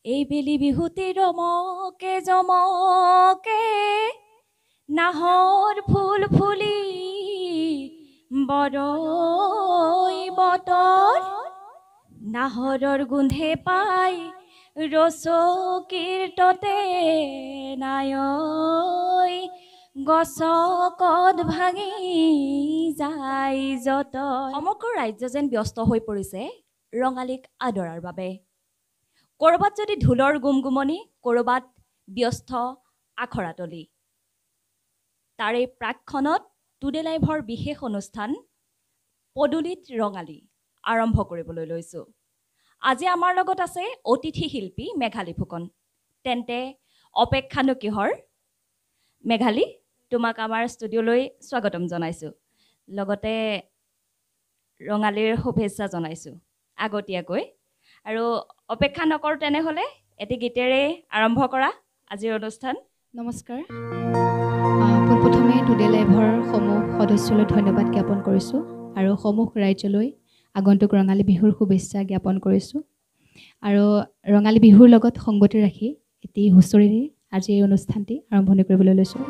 এই বেলি বিহুতে ৰমকে জমকে নাহৰ ফুল ফুলি বৰই বতৰ নাহৰৰ গোন্ধে পাই ৰচকীৰ ততে নায়ৈ গছকত ভাঙি যায় যত। সমগ্ৰ ৰাজ্য যেন ব্যস্ত হৈ পৰিছে ৰঙালীক আদৰাৰ বাবে। কৰবাত যদি ঢোলৰ গুমগুমনি, কৰবাত ব্যস্ত আখৰাতলি। তাৰে প্ৰাকখনত টুডে লাইভৰ বিশেষ অনুষ্ঠান পদূলিত ৰঙালী আৰম্ভ কৰিবলৈ লৈছো। আজি আমাৰ লগত আছে অতিথি শিল্পী মেঘালী ফুকন। তেন্তে অপেক্ষানো কিহৰ? মেঘালী, তোমাক আমাৰ ষ্টুডিঅ'লৈ স্বাগতম জনাইছো। লগতে ৰঙালীৰ শুভেচ্ছা জনাইছো আগতীয়াকৈ। আৰু অপেক্ষা নকৰোঁ তেনেহ'লে এটি গীতেৰে আৰম্ভ কৰা আজিৰ অনুষ্ঠান। নমস্কাৰ। পোনপ্ৰথমে টুডে লাইভৰ সমূহ সদস্যলৈ ধন্যবাদ জ্ঞাপন কৰিছোঁ আৰু সমূহ ৰাইজলৈ আগন্তুক ৰঙালী বিহুৰ শুভেচ্ছা জ্ঞাপন কৰিছোঁ। আৰু ৰঙালী বিহুৰ লগত সংগতি ৰাখি এটি হুঁচৰিৰে আজি এই অনুষ্ঠানটি আৰম্ভণি কৰিবলৈ লৈছোঁ।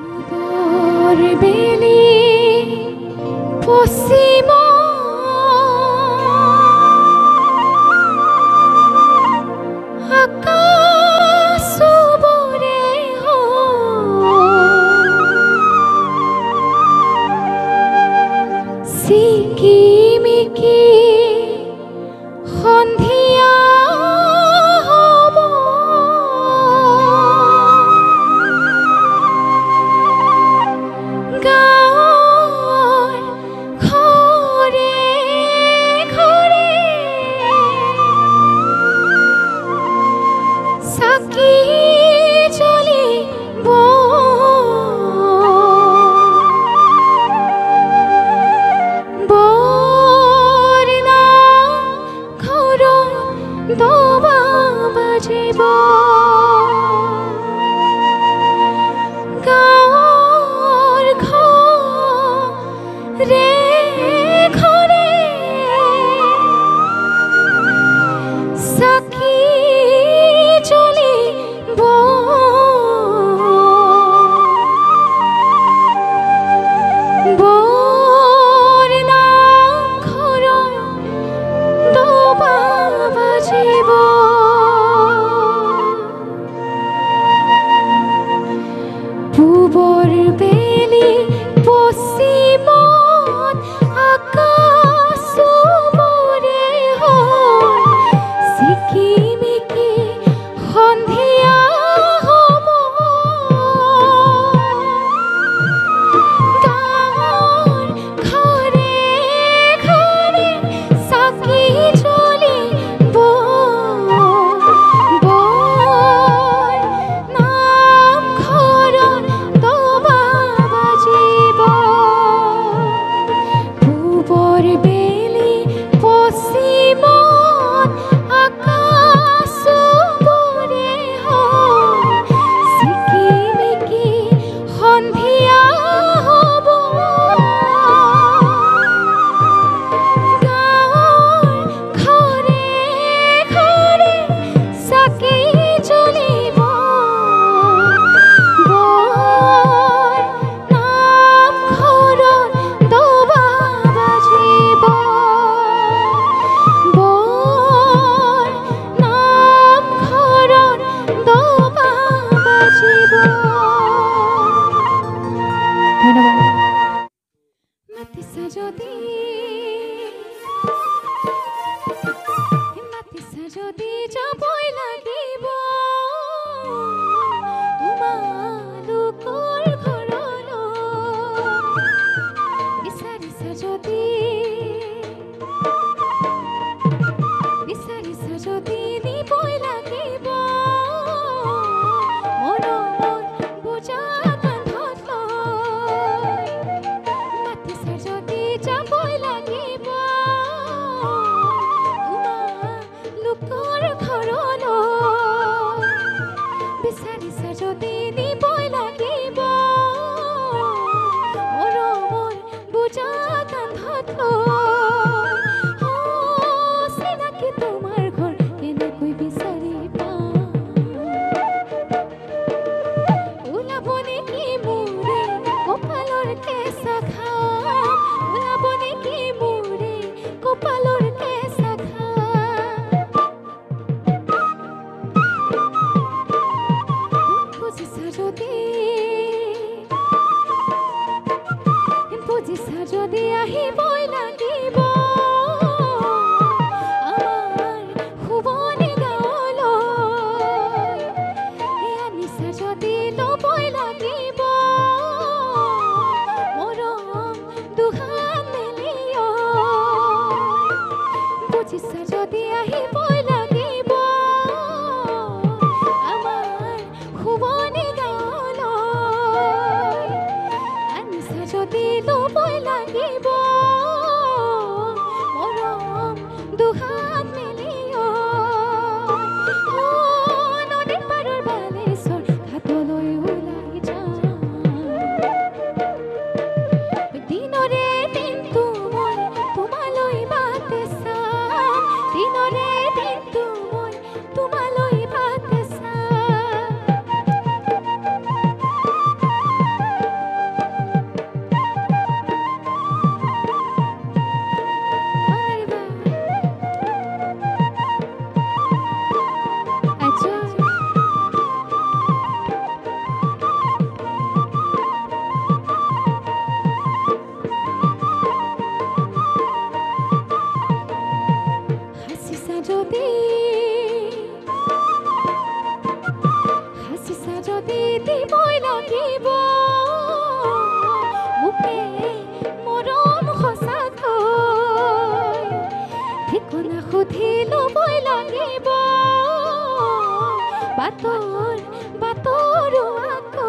বাতৰ বাতৰো আকৌ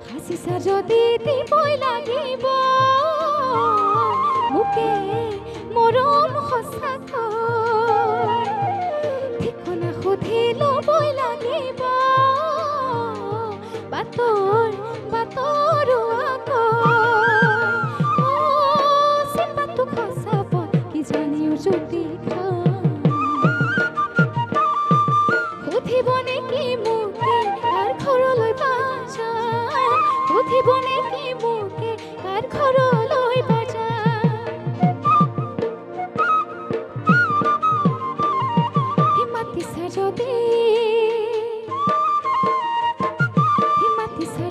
হাসিছা যদি দিবই লাগিব মোকে মৰম সঁচাকৈ ঠিকনা সুধি ল'বই লাগিব বাতৰ বাতৰো আকৌ চিন্তাটো সঁচাব কি জানিও যদি সুধিব নেকি মোকে কাৰ ঘৰলৈ বাজা সুধিব নেকি মোকে কাৰ ঘৰলৈ বাজা হিমাতিছে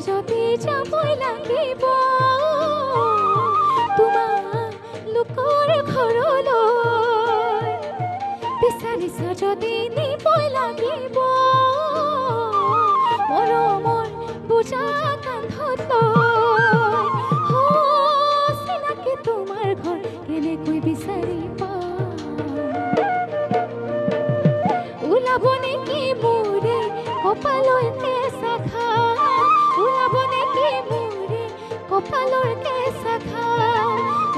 যদি যাবই লাগিব তোমালোকৰ ঘৰলৈ বিচাৰিছা যদি নিবই লাগিব মৰমৰ বুজা কান্ধত চিনাকি তোমাৰ ঘৰ কেনেকৈ বিচাৰি ওলাব নেকি মোৰে কপালৰ কেঁচা খাল ওলাব নেকি মোৰে কপালৰ কেঁচা খাল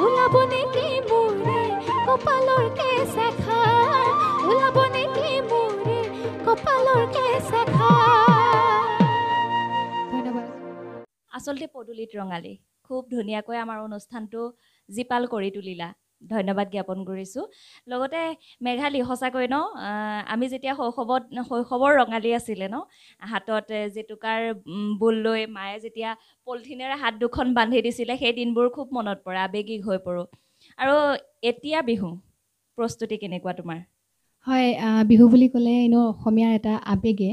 ওলাব নেকি মোৰে কপালৰ কেঁচা খাল ওলাব নেকি মোৰে কপালৰ কেঁচা খাল ধন্যবাদ আচলতে পদূলিত ৰঙালী খুব ধুনীয়াকৈ আমাৰ অনুষ্ঠানটো জীপাল কৰি তুলিলা ধন্যবাদ জ্ঞাপন কৰিছোঁ লগতে মেঘালী সঁচাকৈ ন আমি যেতিয়া শৈশৱৰ ৰঙালী আছিলে ন হাতত জেতুকাৰ বোল লৈ মায়ে যেতিয়া পলিথিনেৰে হাত দুখন বান্ধি দিছিলে সেই দিনবোৰ খুব মনত পৰে আৱেগিক হৈ পৰোঁ আৰু এতিয়া বিহু প্ৰস্তুতি কেনেকুৱা তোমাৰ হয় বিহু বুলি ক'লে এনেও অসমীয়াৰ এটা আৱেগে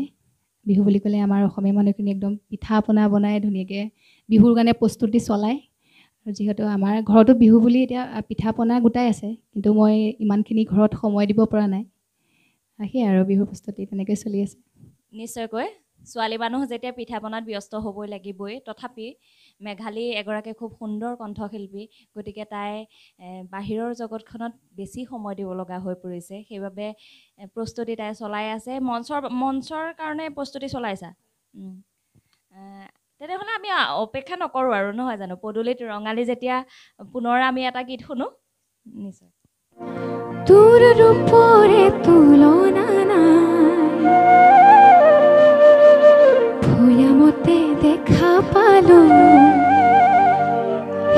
বিহু বুলি ক'লে আমাৰ অসমীয়া মানুহখিনি একদম পিঠা পনা বনাই ধুনীয়াকৈ বিহুৰ কাৰণে প্ৰস্তুতি চলায় আৰু যিহেতু আমাৰ ঘৰতো বিহু বুলি এতিয়া পিঠা পনা গোটাই আছে কিন্তু মই ইমানখিনি ঘৰত সময় দিব পৰা নাই সেয়াই আৰু বিহু প্ৰস্তুতি তেনেকৈ চলি আছে নিশ্চয়কৈ ছোৱালী মানুহ যেতিয়া পিঠা পনাত ব্যস্ত হ'বই লাগিবই তথাপি মেঘালী এগৰাকী খুব সুন্দৰ কণ্ঠশিল্পী গতিকে তাই বাহিৰৰ জগতখনত বেছি সময় দিব লগা হৈ পৰিছে সেইবাবে প্ৰস্তুতি তাই চলাই আছে মঞ্চৰ কাৰণে প্ৰস্তুতি চলাইছা তেনেহ'লে আমি অপেক্ষা নকৰোঁ আৰু নহয় জানো পদূলিত ৰঙালী যেতিয়া পুনৰ আমি এটা গীত শুনো নিশ্চয় তোৰ ৰূপৰে তুলনা ভৈয়ামতে দেখা পালো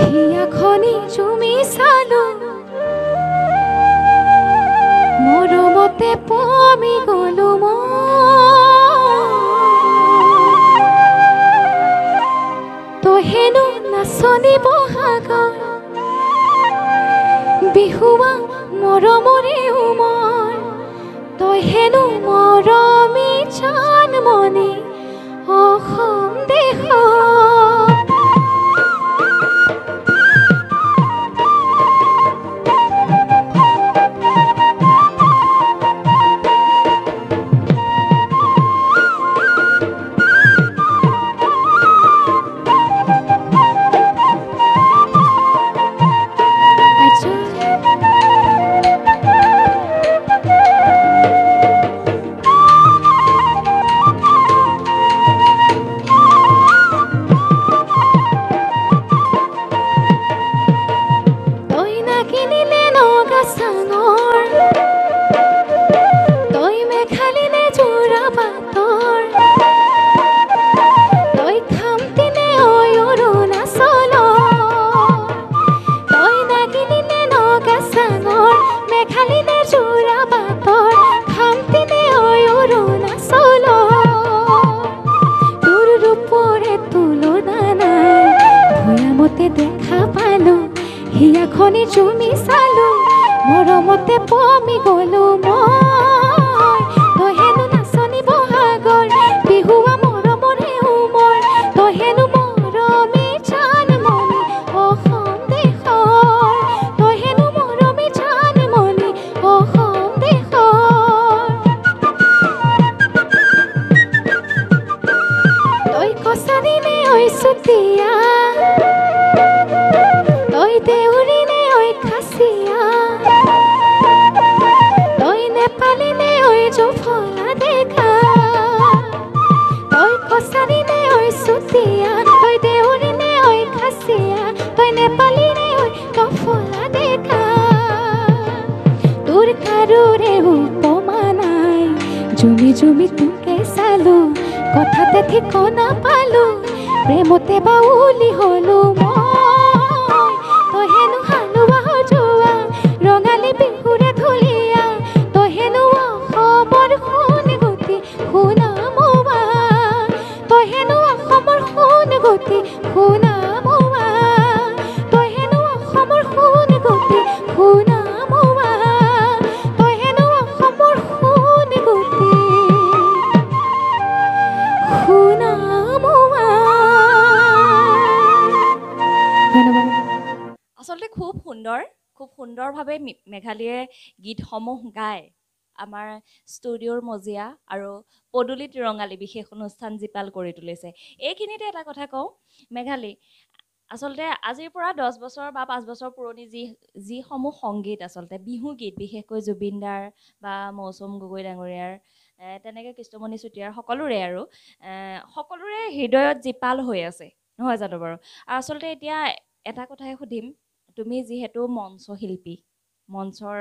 হিয়াখনি চুমি চালো মৰমতে পমি গলো তহেনো নাচনি বহাগৰ বিহুৱা মৰমৰে উমৰ তহেনো মৰমী জানমণি অসম দেশ দেখা পালো হিয়াখনি চুমি চালো মৰমতে পমি গলো মই তহেনো নাচনি বহাগৰ বিহুৱা মৰমৰে উমৰ তহেনো মৰমী জানমণি অসম দেশৰ তহেনো মৰমী জানমণি অসম দেশৰ তই কছাৰীনে ঐ চুতীয়া দেউৰিনে ঐ খাচিয়া তই নেপালীনে ঐ জফলা দে কছাৰী নে ঐ চুতীয়া তই দেউৰী নে ঐ খাচীয়া তই নেপালী নে ঐ কফলা দেখা তোৰ কাৰোৰে উপমা নাই জুমি জুমি তোকে চালো কথাতে ঠিকনা পালো প্ৰেমতে বাউলি হলো মই তই হেনো হালোৱা সজোৱা ৰঙালী বিহুৰে ঢুলীয়া তই হেনো অসমৰ সোণ গতি সোণামোৱা তই হেনো অসমৰ সোণ গতি সোণামোৱা তই হেনো অসমৰ সোণ গতি সোণামোৱা তই হেনো অসমৰ সোণ গতি সোণামোৱা। ধন্যবাদ। আচলতে খুব সুন্দৰভাৱে মেঘালীয়ে গীতসমূহ গায় আমাৰ ষ্টুডিঅ'ৰ মজিয়া আৰু পদূলিত ৰঙালী বিশেষ অনুষ্ঠান জীপাল কৰি তুলিছে। এইখিনিতে এটা কথা কওঁ মেঘালী, আচলতে আজিৰ পৰা 10 বছৰ বা 5 বছৰ পুৰণি যিসমূহ সংগীত আচলতে বিহুগীত বিশেষকৈ জুবিনদাৰ বা মৌচুম গগৈ ডাঙৰীয়াৰ তেনেকৈ কৃষ্ণমণি চুতীয়াৰ সকলোৰে হৃদয়ত জীপাল হৈ আছে নহয় জানো বাৰু? আৰু আচলতে এতিয়া এটা কথাই সুধিম, তুমি যিহেতু মঞ্চশিল্পী, মঞ্চৰ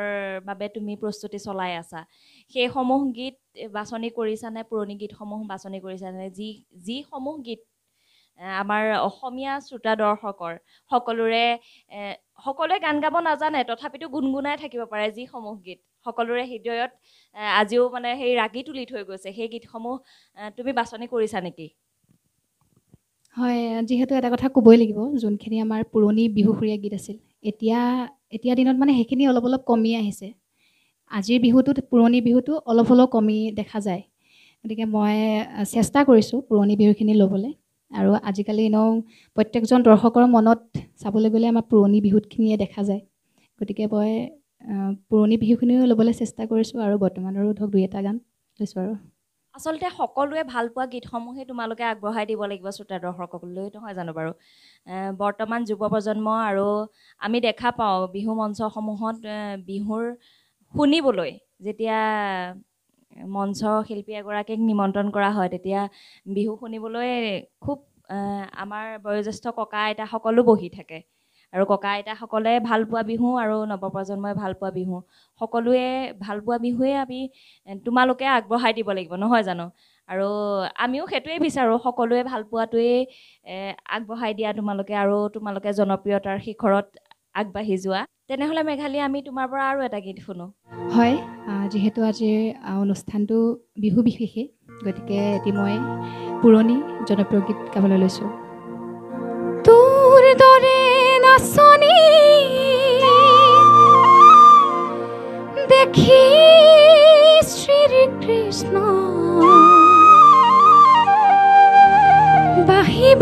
বাবে তুমি প্ৰস্তুতি চলাই আছা, সেইসমূহ গীত বাছনি কৰিছানে? পুৰণি গীতসমূহ বাছনি কৰিছানে? যিসমূহ গীত আমাৰ অসমীয়া শ্ৰোতা দৰ্শকৰ সকলোৱে গান গাব নাজানে, তথাপিতো গুণগুণাই থাকিব পাৰে যিসমূহ গীত সকলোৰে হৃদয়ত আজিও মানে সেই ৰাগি তুলি থৈ গৈছে, সেই গীতসমূহ তুমি বাছনি কৰিছা নেকি? হয়, যিহেতু এটা কথা ক'বই লাগিব, যোনখিনি আমাৰ পুৰণি বিহুসুৰীয়া গীত আছিল এতিয়া দিনত মানে সেইখিনি অলপ কমি আহিছে। আজিৰ বিহুটোত পুৰণি বিহুটো অলপ কমি দেখা যায়। গতিকে মই চেষ্টা কৰিছোঁ পুৰণি বিহুখিনি ল'বলৈ। আৰু আজিকালি এনেও প্ৰত্যেকজন দৰ্শকৰ মনত চাবলৈ গ'লে আমাৰ পুৰণি বিহুতখিনিয়ে দেখা যায়। গতিকে মই পুৰণি বিহুখিনিও ল'বলৈ চেষ্টা কৰিছোঁ আৰু বৰ্তমানৰো ধৰক 2-এটা গান লৈছোঁ আৰু। আচলতে সকলোৱে ভাল পোৱা গীতসমূহে তোমালোকে আগবঢ়াই দিব লাগিব শ্ৰোতা দৰ্শকলৈ, নহয় জানো বাৰু? বৰ্তমান যুৱ প্ৰজন্ম আৰু আমি দেখা পাওঁ বিহু মঞ্চসমূহত বিহুৰ শুনিবলৈ যেতিয়া মঞ্চ শিল্পী এগৰাকীক নিমন্ত্ৰণ কৰা হয়, তেতিয়া বিহু শুনিবলৈ খুব আমাৰ বয়োজ্যেষ্ঠ ককা আইতাসকলো বহি থাকে। আৰু ককা আইতাসকলে ভাল পোৱা বিহু আৰু নৱপ্ৰজন্মই ভাল পোৱা বিহু, সকলোৱে ভাল পোৱা বিহুৱে আমি তোমালোকে আগবঢ়াই দিব লাগিব, নহয় জানো? আৰু আমিও সেইটোৱে বিচাৰোঁ, সকলোৱে ভাল পোৱাটোৱেই আগবঢ়াই দিয়া তোমালোকে, আৰু তোমালোকে জনপ্ৰিয়তাৰ শিখৰত আগবাঢ়ি যোৱা। তেনেহ'লে মেঘালী, আমি তোমাৰ পৰা আৰু এটা গীত শুনো। হয়, যিহেতু আজিৰ অনুষ্ঠানটো বিহু বিশেষে, গতিকে এটি মই পুৰণি জনপ্ৰিয় গীত গাবলৈ লৈছোঁ। তোৰ দৰে নাচনী দেখি শ্ৰীকৃষ্ণ বাহিব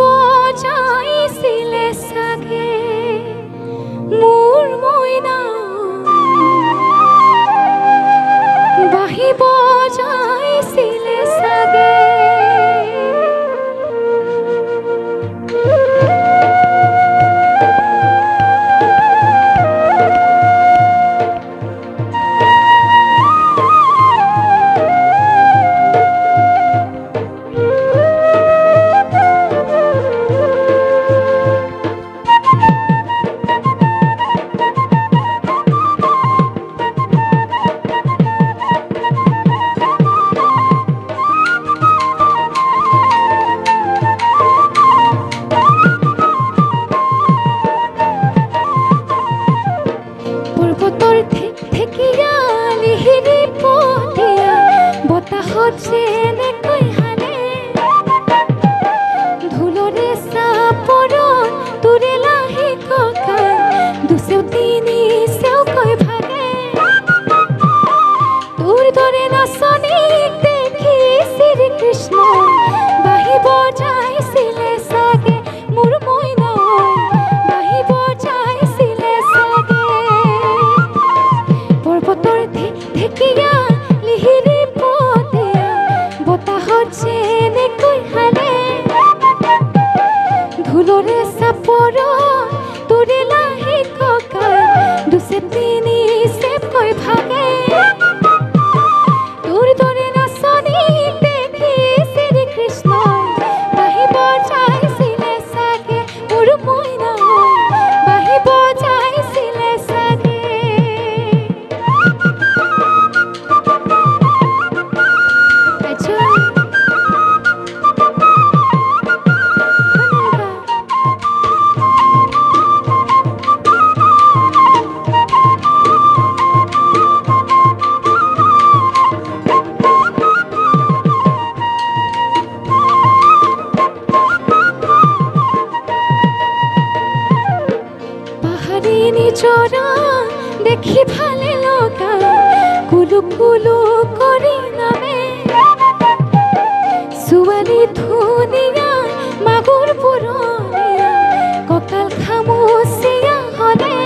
যাইছিলে চাগে মোৰ মইনা, বাহিব যাইছিলে চাগে নিজৰা দেখি ভালে লগা কুলু কুলু কৰি নামে ছোৱালী ধুনীয়া মাগুৰ পুৰণীয়া কঁকাল খামুচিয়া হ'লে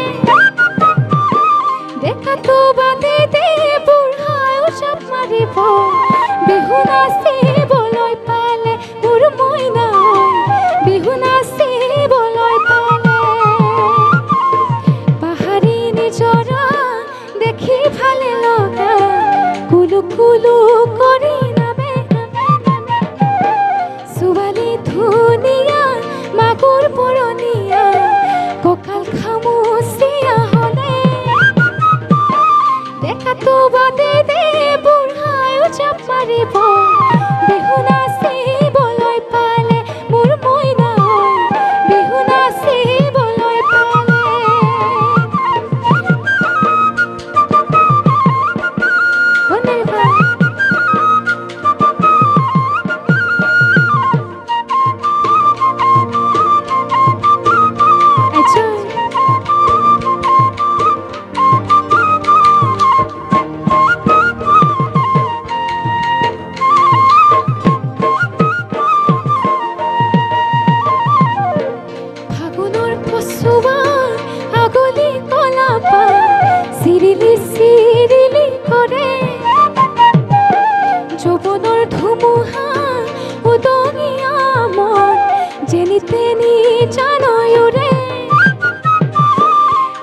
দেখাতো বাদে দে বুঢ়ায়ো চাপ মাৰিব বিহু নাচিবলৈ পালে মোৰ মইনা বিহু নাচিবলৈ পালে পাহাৰী নিজৰা দেখি ভালে লগা কুলু কুলু কৰি নামে ছোৱালী ধুনীয়া মাগুৰ পুৰণীয়া কঁকাল খামুচিয়া হ'লে দেখাতো বাদে দে বুঢ়ায়ো চাপ মাৰিব বিহু নাচিবলৈ পালে মোৰ মইনা বিহু নাচিবলৈ পালে চিৰিলি চিৰিলি কৰে যৌৱনৰ ধুমুহা উদঙিয়া মন যেনি তেনি জানয়ুৰে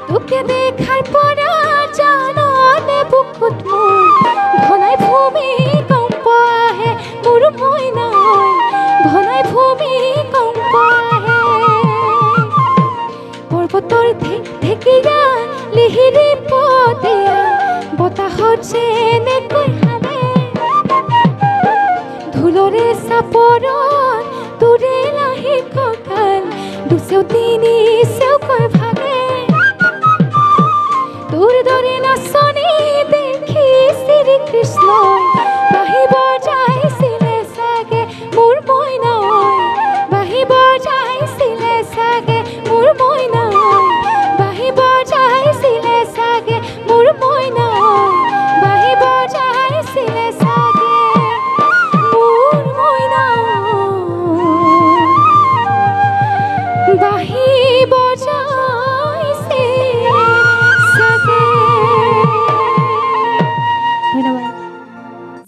তোকে দেখাৰ পৰা জাননে বুকুত মোৰ ঘনাই ভূমিকম্প আহে মোৰ মইনা ঘনাই ভূমিকম্প আহে পৰ্বতৰ ঢেকীয়া লিহিৰি পতিয়া বতাহত যেনেকৈ হালে ধুলৰে চাপৰত তোৰে লাহি কঁকাল দুচেও তিনি চেওকৈ ভাগে তোৰ দৰে নাচনি দেখি শ্ৰীকৃষ্ণই বাঁহী বজাইছিলে চাগে মোৰ মইনাই বাঁহী বজাইছিলে চাগে মোৰ মইনাই বাঁহী বজাইছিলে চাগে মোৰ মইনাই বাঁহী বজাইছিলে চাগে মোৰ মইনাই বাঁহী বজাইছিলে চাগে। ধন্যবাদ।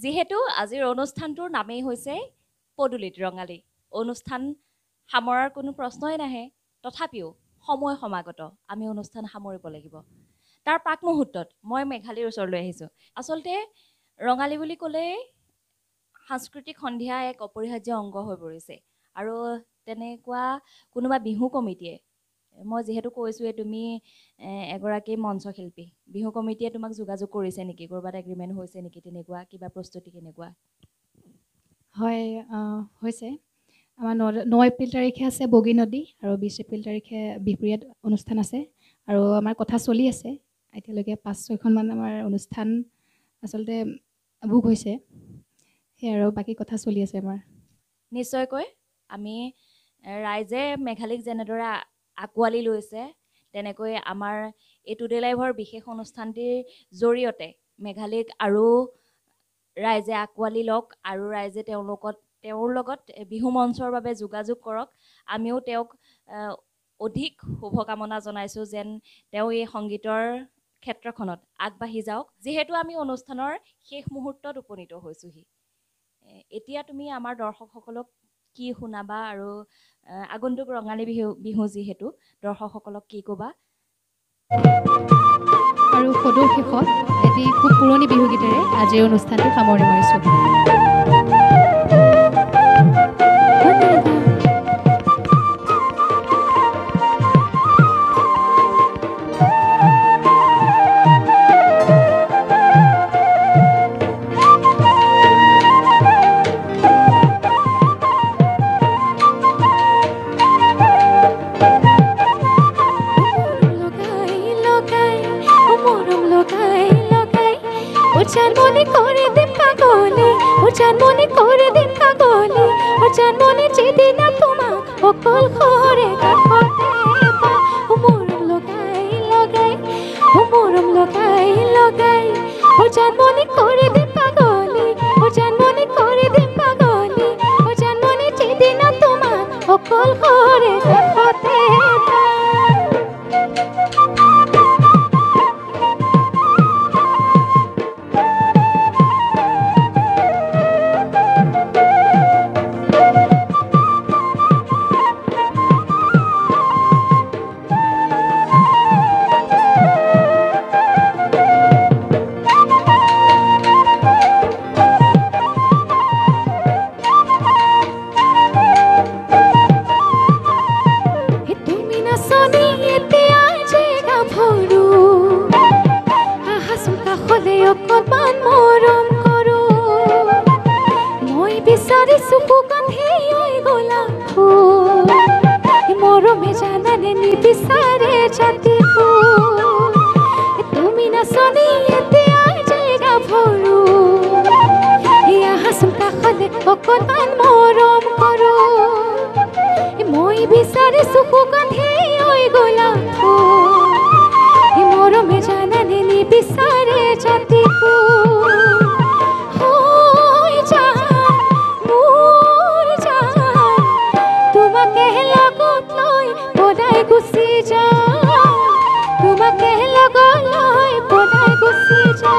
যিহেতু আজিৰ অনুষ্ঠানটোৰ নামেই হৈছে পদূলিত ৰঙালী অনুষ্ঠান সামৰাৰ কোনো প্ৰশ্নই নাহে তথাপিও সময় সমাগত আমি অনুষ্ঠান সামৰিব লাগিব তাৰ প্ৰাক মুহূৰ্তত মই মেঘালীৰ ওচৰলৈ আহিছোঁ আচলতে ৰঙালী বুলি ক'লে সাংস্কৃতিক সন্ধিয়া এক অপৰিহাৰ্য অংগ হৈ পৰিছে আৰু তেনেকুৱা কোনোবা বিহু কমিটিয়ে মই যিহেতু কৈছোঁৱে তুমি এগৰাকী মঞ্চশিল্পী বিহু কমিটিয়ে তোমাক যোগাযোগ কৰিছে নেকি ক'ৰবাত এগ্ৰিমেণ্ট হৈছে নেকি তেনেকুৱা কিবা প্ৰস্তুতি কেনেকুৱা হয় হৈছে আমাৰ 9 এপ্ৰিল তাৰিখে আছে বগী নদী আৰু 20 এপ্ৰিল তাৰিখে বিহপুৰীয়াত অনুষ্ঠান আছে আৰু আমাৰ কথা চলি আছে এতিয়ালৈকে 5-6খনমান আমাৰ অনুষ্ঠান আচলতে বুক হৈছে সেই আৰু বাকী কথা চলি আছে আমাৰ নিশ্চয়কৈ আমি ৰাইজে মেঘালীক যেনেদৰে আঁকোৱালি লৈছে তেনেকৈ আমাৰ এই টুডে লাইভৰ বিশেষ অনুষ্ঠানটিৰ জৰিয়তে মেঘালীক আৰু ৰাইজে আঁকোৱালি লওক আৰু ৰাইজে তেওঁৰ লগত বিহু মঞ্চৰ বাবে যোগাযোগ কৰক আমিও তেওঁক অধিক শুভকামনা জনাইছোঁ যেন তেওঁ এই সংগীতৰ ক্ষেত্ৰখনত আগবাঢ়ি যাওক যিহেতু আমি অনুষ্ঠানৰ শেষ মুহূৰ্তত উপনীত হৈছোঁহি এতিয়া তুমি আমাৰ দৰ্শকসকলক কি শুনাবা আৰু আগন্তুক ৰঙালী বিহু যিহেতু দৰ্শকসকলক কি ক'বা আৰু সদৌ শেষত এটি খুব পুৰণি বিহুগীতেৰে আজিৰ অনুষ্ঠানটো সামৰণি মাৰিছোঁ জানমনি করে দিন পাগলি ও জানমনি করে দিন পাগলি ও জানমনি যেদিন তোমাক অকল ঘরে কাষতে পা ও মৰম লগাই লগাই লগাই লগাই ও জানমনি করে দিম পাগলি ও জানমনি করে দিম পাগলি ও জানমনি যেদিন তোমার অকল করে দেখতে অকণমান মৰম কৰো মই বিচাৰিছো সুগন্ধি ঐ গোলাপ ফুল মৰমে জানানে নিবিচাৰে জাতি ফুল তুমি নাচনি এতিয়া জেগা ভৰো আহাচোন কাষলে অকণমান মৰম কৰো মই বিচাৰিছো সুগন্ধি ঐ গোলাপ ফুল মৰমে জানানে নিবিচাৰে জাতি তোমাকে লগত লৈ পদাই গুচি যা তোমাকে লগত লৈ পদাই গুচি যা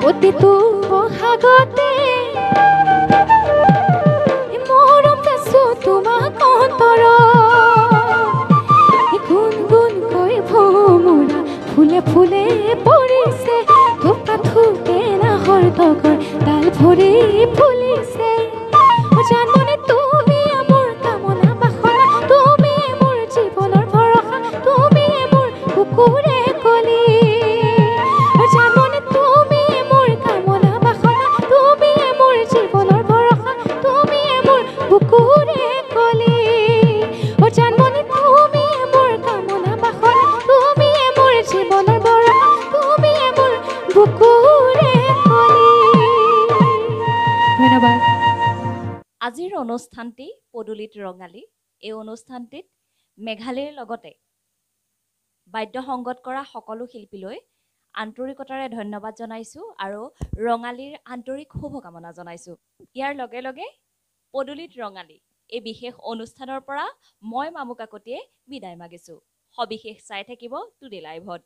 অতীতো বহাগতে মৰম পাইছো তোমাক অন্তৰ গুণ গুণকৈ ভোমোৰা ফুলে ফুলে পৰিছে থোপা থোপে নাহৰ তগৰ ডাল ভৰি ফুলিছে জানমনে তুমি মোৰ কামনা বাসনা তুমি মোৰ জীৱনৰ ভৰসা তুমি মোৰ কুকুৰে কলি জানমনে তুমি মোৰ কামনা বাসনা তুমি মোৰ জীৱনৰ ভৰসা তুমি মোৰ কুকুৰে কলি জানমনে তুমি মোৰ কামনা বাসনা তুমি মোৰ জীৱনৰ ভৰসা তুমি মোৰ কুকুৰে কলি ধন্যবাদ আজিৰ অনুষ্ঠানটি পদূলিত ৰঙালী এই অনুষ্ঠানটিত মেঘালীৰ লগতে বাদ্য সংগত কৰা সকলো শিল্পীলৈ আন্তৰিকতাৰে ধন্যবাদ জনাইছোঁ আৰু ৰঙালীৰ আন্তৰিক শুভকামনা জনাইছোঁ ইয়াৰ লগে লগে পদূলিত ৰঙালী এই বিশেষ অনুষ্ঠানৰ পৰা মই মামু কাকতিয়ে বিদায় মাগিছোঁ সবিশেষ চাই থাকিব টুডে লাইভত।